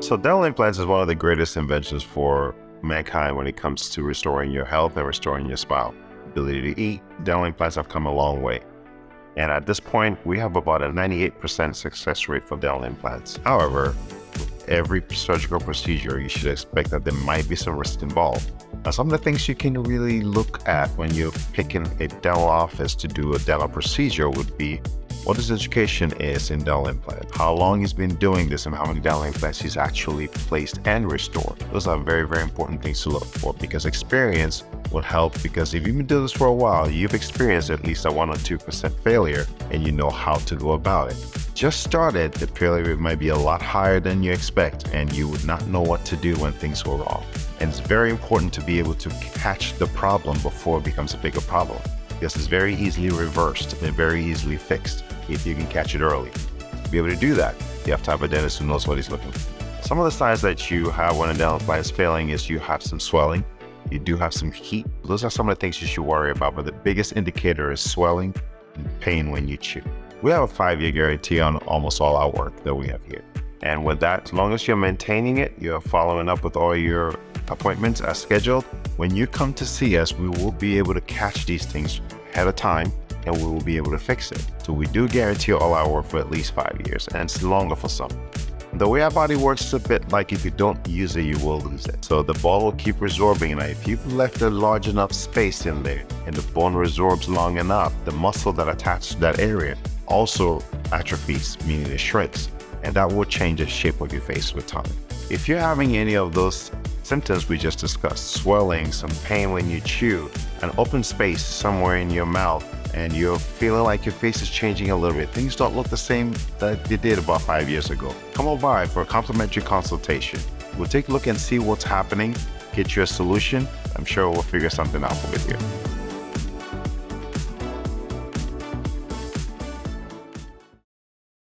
So dental implants is one of the greatest inventions for mankind when it comes to restoring your health and restoring your smile. Ability to eat, dental implants have come a long way. And at this point, we have about a 98% success rate for dental implants. However, with every surgical procedure, you should expect that there might be some risk involved. Now, some of the things you can really look at when you're picking a dental office to do a dental procedure would be what his education is in dental implant, how long he's been doing this, and how many dental implants he's actually placed and restored. Those are very, very important things to look for, because experience will help. Because if you've been doing this for a while, you've experienced at least a 1 or 2% failure, and you know how to go about it. Just started, the failure rate might be a lot higher than you expect, and you would not know what to do when things go wrong. And it's very important to be able to catch the problem before it becomes a bigger problem, because it's very easily reversed and very easily fixed if you can catch it early. To be able to do that, you have to have a dentist who knows what he's looking for. Some of the signs that you have when a dental implant is failing is you have some swelling, you do have some heat. Those are some of the things you should worry about, but the biggest indicator is swelling and pain when you chew. We have a 5-year guarantee on almost all our work that we have here. And with that, as long as you're maintaining it, you're following up with all your appointments as scheduled, when you come to see us, we will be able to catch these things ahead of time, and we will be able to fix it. So we do guarantee all our work for at least 5 years, and it's longer for some. The way our body works is a bit like if you don't use it, you will lose it. So the bone will keep resorbing, and if you've left a large enough space in there and the bone resorbs long enough, the muscle that attached to that area also atrophies, meaning it shrinks, and that will change the shape of your face with time. If you're having any of those symptoms we just discussed, swelling, some pain when you chew, an open space somewhere in your mouth, and you're feeling like your face is changing a little bit, things don't look the same that they did about 5 years ago, come on by for a complimentary consultation. We'll take a look and see what's happening, get you a solution. I'm sure we'll figure something out with you.